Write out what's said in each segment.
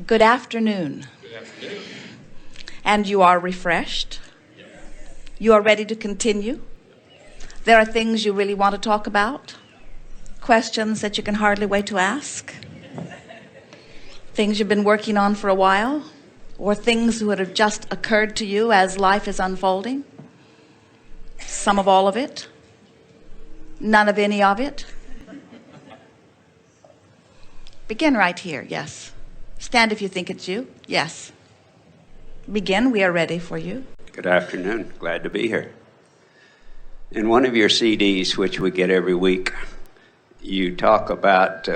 Good afternoon. Good afternoon. And you are refreshed? You are ready to continue? There are things you really want to talk about? Questions that you can hardly wait to ask? Things you've been working on for a while? Or things that have just occurred to you as life is unfolding? Some of all of it? None of any of it? Begin right here, yes. Stand if you think it's you, yes. Begin, we are ready for you. Good afternoon, glad to be here. In one of your CDs, which we get every week, you talk about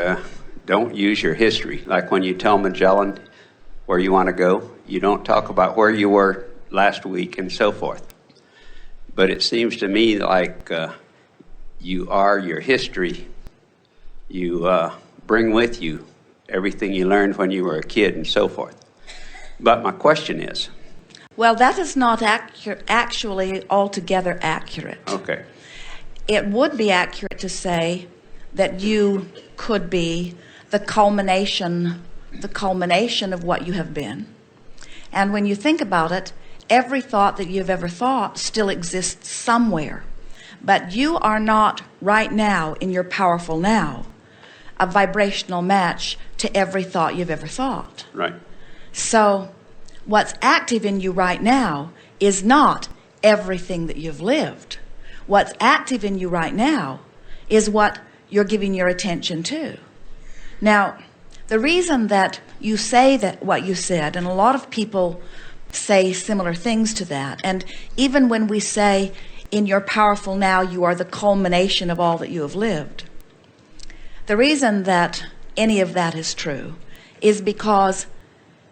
don't use your history. Like when you tell Magellan where you want to go, you don't talk about where you were last week and so forth. But it seems to me like you are your history. You bring with you everything you learned when you were a kid and so forth. But my question is... Well, that is not actually altogether accurate. Okay. It would be accurate to say that you could be the culmination of what you have been. And when you think about it, every thought that you've ever thought still exists somewhere. But you are not right now, in your powerful now, a vibrational match to every thought you've ever thought. Right. So what's active in you right now is not everything that you've lived. What's active in you right now is what you're giving your attention to. Now, the reason that you say that what you said, and a lot of people say similar things to that, and even when we say in your powerful now you are the culmination of all that you have lived, the reason that any of that is true is because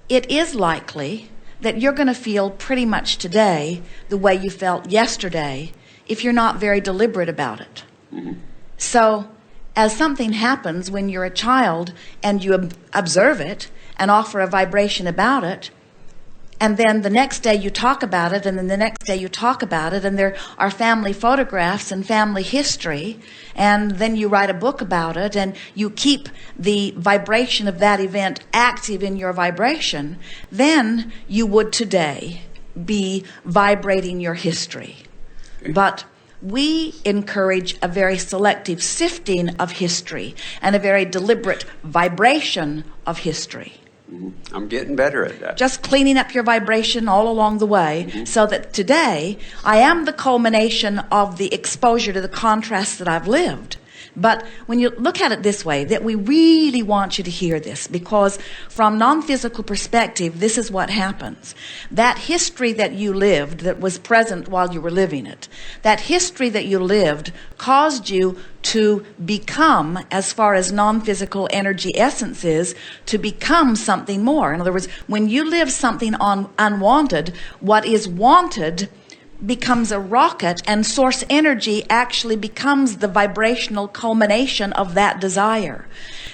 it is likely that you're going to feel pretty much today the way you felt yesterday if you're not very deliberate about it. Mm-hmm. So as something happens when you're a child and you observe it and offer a vibration about it, and then the next day you talk about it, and then the next day you talk about it, and there are family photographs and family history, and then you write a book about it, and you keep the vibration of that event active in your vibration, then you would today be vibrating your history. Okay. But we encourage a very selective sifting of history and a very deliberate vibration of history. I'm getting better at that. Just cleaning up your vibration all along the way, so that today I am the culmination of the exposure to the contrasts that I've lived. But when you look at it this way, that we really want you to hear this, because from non-physical perspective, this is what happens. That history that you lived, that was present while you were living it, that history that you lived caused you to become, as far as non-physical energy essence is, to become something more. In other words, when you live something unwanted, what is wanted becomes a rocket, and source energy actually becomes the vibrational culmination of that desire.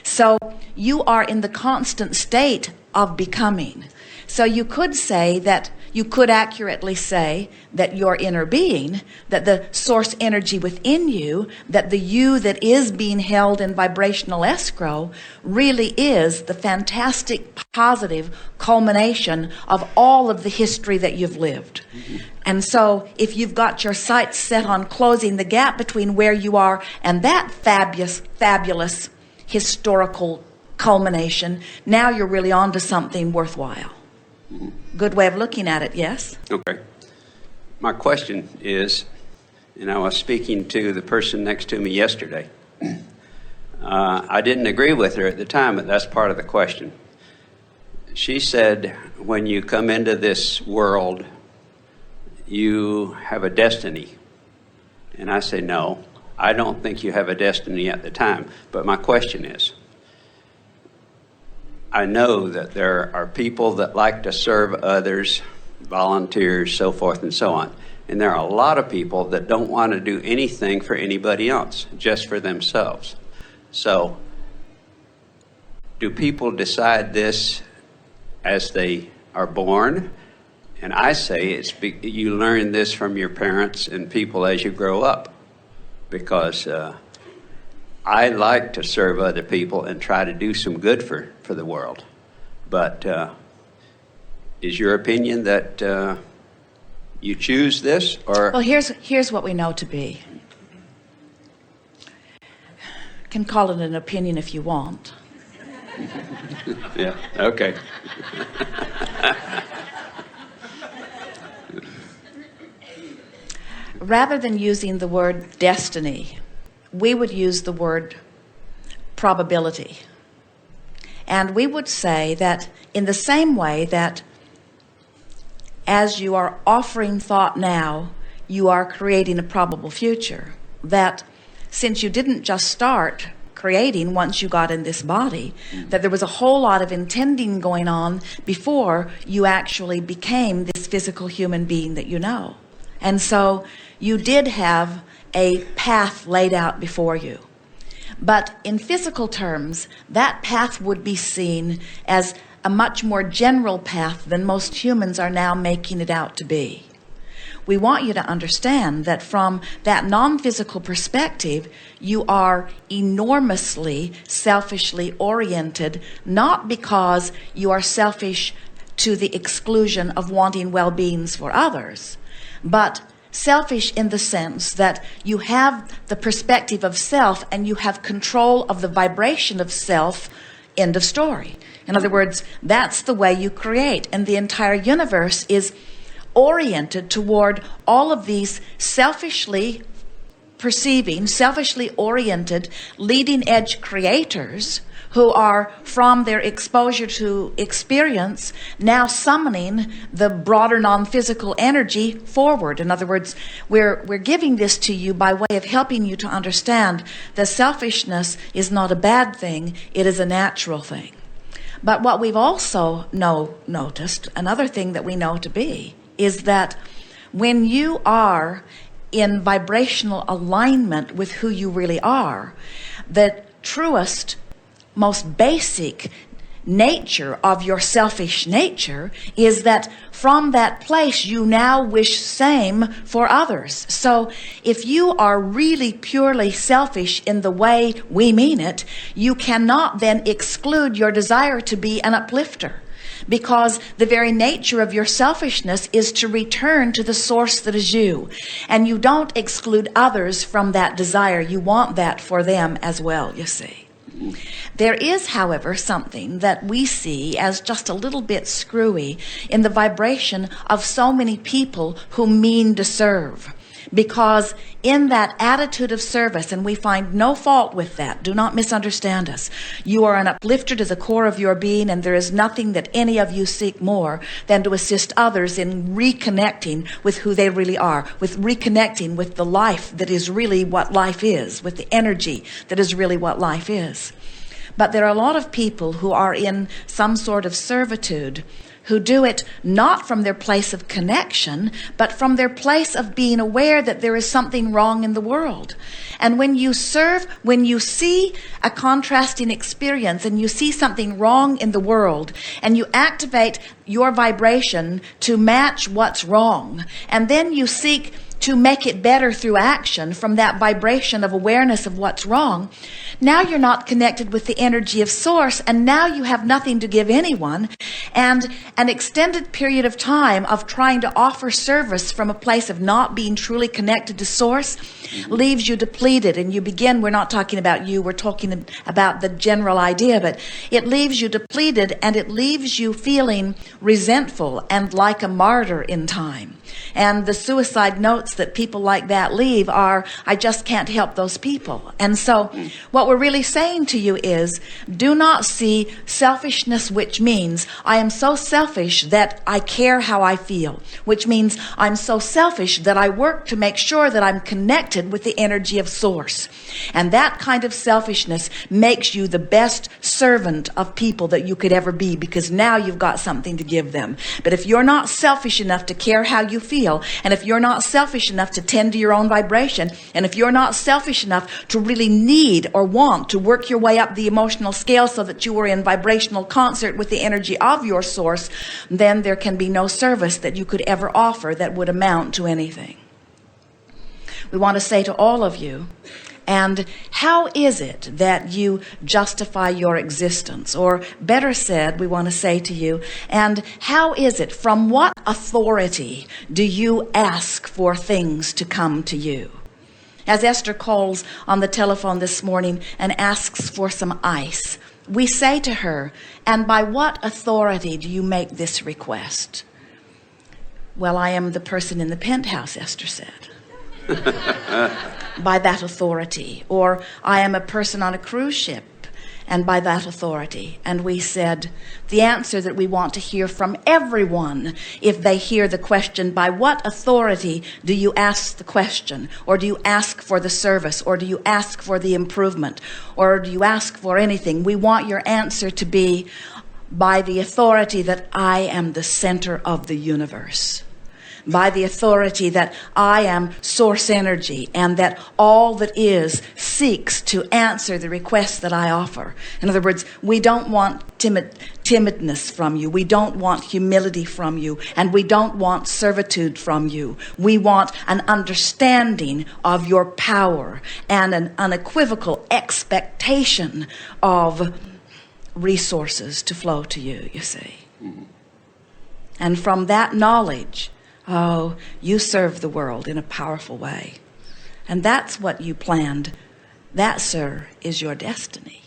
So you are in the constant state of becoming. So you could say that, you could accurately say that your inner being, that the source energy within you, that the you that is being held in vibrational escrow really is the fantastic positive culmination of all of the history that you've lived. Mm-hmm. And so if you've got your sights set on closing the gap between where you are and that fabulous historical culmination, now you're really onto something worthwhile. Good way of looking at it, yes? Okay. My question is, and I was speaking to the person next to me yesterday. I didn't agree with her at the time, but that's part of the question. She said, when you come into this world, you have a destiny. And I say, no, I don't think you have a destiny at the time. But my question is, I know that there are people that like to serve others, volunteers, so forth and so on. And there are a lot of people that don't want to do anything for anybody else, just for themselves. So, do people decide this as they are born? And I say you learn this from your parents and people as you grow up. Because I like to serve other people and try to do some good for the world. But is your opinion that you choose this, or? Well, here's what we know to be. You can call it an opinion if you want. Yeah, okay. Rather than using the word destiny, we would use the word probability. And we would say that in the same way that as you are offering thought now, you are creating a probable future. That since you didn't just start creating once you got in this body, that there was a whole lot of intending going on before you actually became this physical human being that you know. And so you did have a path laid out before you. But in physical terms, that path would be seen as a much more general path than most humans are now making it out to be. We want you to understand that from that non-physical perspective, you are enormously selfishly oriented, not because you are selfish to the exclusion of wanting well-beings for others, but selfish in the sense that you have the perspective of self and you have control of the vibration of self. End of story. In other words, that's the way you create, and the entire universe is oriented toward all of these selfishly perceiving, selfishly oriented, leading edge creators who are, from their exposure to experience, now summoning the broader non-physical energy forward. In other words, we're giving this to you by way of helping you to understand that selfishness is not a bad thing, it is a natural thing. But what we've also noticed, another thing that we know to be, is that when you are in vibrational alignment with who you really are, the truest, most basic nature of your selfish nature is that from that place you now wish same for others. So if you are really purely selfish in the way we mean it, you cannot then exclude your desire to be an uplifter, because the very nature of your selfishness is to return to the source that is you. And you don't exclude others from that desire. You want that for them as well, you see. There is, however, something that we see as just a little bit screwy in the vibration of so many people who mean to serve. Because in that attitude of service, and we find no fault with that, do not misunderstand us. You are an uplifter to the core of your being, and there is nothing that any of you seek more than to assist others in reconnecting with who they really are, with reconnecting with the life that is really what life is, with the energy that is really what life is. But there are a lot of people who are in some sort of servitude, who do it not from their place of connection, but from their place of being aware that there is something wrong in the world. And when you serve, when you see a contrasting experience and you see something wrong in the world, and you activate your vibration to match what's wrong, and then you seek to make it better through action from that vibration of awareness of what's wrong, now you're not connected with the energy of source, and now you have nothing to give anyone. And an extended period of time of trying to offer service from a place of not being truly connected to source leaves you depleted, and you begin, we're not talking about you, we're talking about the general idea, but it leaves you depleted, and it leaves you feeling resentful and like a martyr in time. And the suicide notes that people like that leave are, I just can't help those people. And so what we're really saying to you is, do not see selfishness, which means I am so selfish that I care how I feel, which means I'm so selfish that I work to make sure that I'm connected with the energy of source. And that kind of selfishness makes you the best servant of people that you could ever be, because now you've got something to give them. But if you're not selfish enough to care how you feel, and if you're not selfish enough to tend to your own vibration, and if you're not selfish enough to really need or want to work your way up the emotional scale so that you are in vibrational concert with the energy of your source, then there can be no service that you could ever offer that would amount to anything. We want to say to all of you, And how is it that you justify your existence? Or better said, we want to say to you, and how is it, from what authority do you ask for things to come to you? As Esther calls on the telephone this morning and asks for some ice, we say to her, and by what authority do you make this request? Well, I am the person in the penthouse, Esther said. By that authority. Or I am a person on a cruise ship, and by that authority. And we said the answer that we want to hear from everyone, if they hear the question, by what authority do you ask the question? Or do you ask for the service? Or do you ask for the improvement? Or do you ask for anything? We want your answer to be, by the authority that I am the center of the universe. By the authority that I am source energy, and that all that is seeks to answer the requests that I offer. In other words, we don't want timidness from you. We don't want humility from you. And we don't want servitude from you. We want an understanding of your power and an unequivocal expectation of resources to flow to you, you see. And from that knowledge, oh, you serve the world in a powerful way. And that's what you planned. That, sir, is your destiny.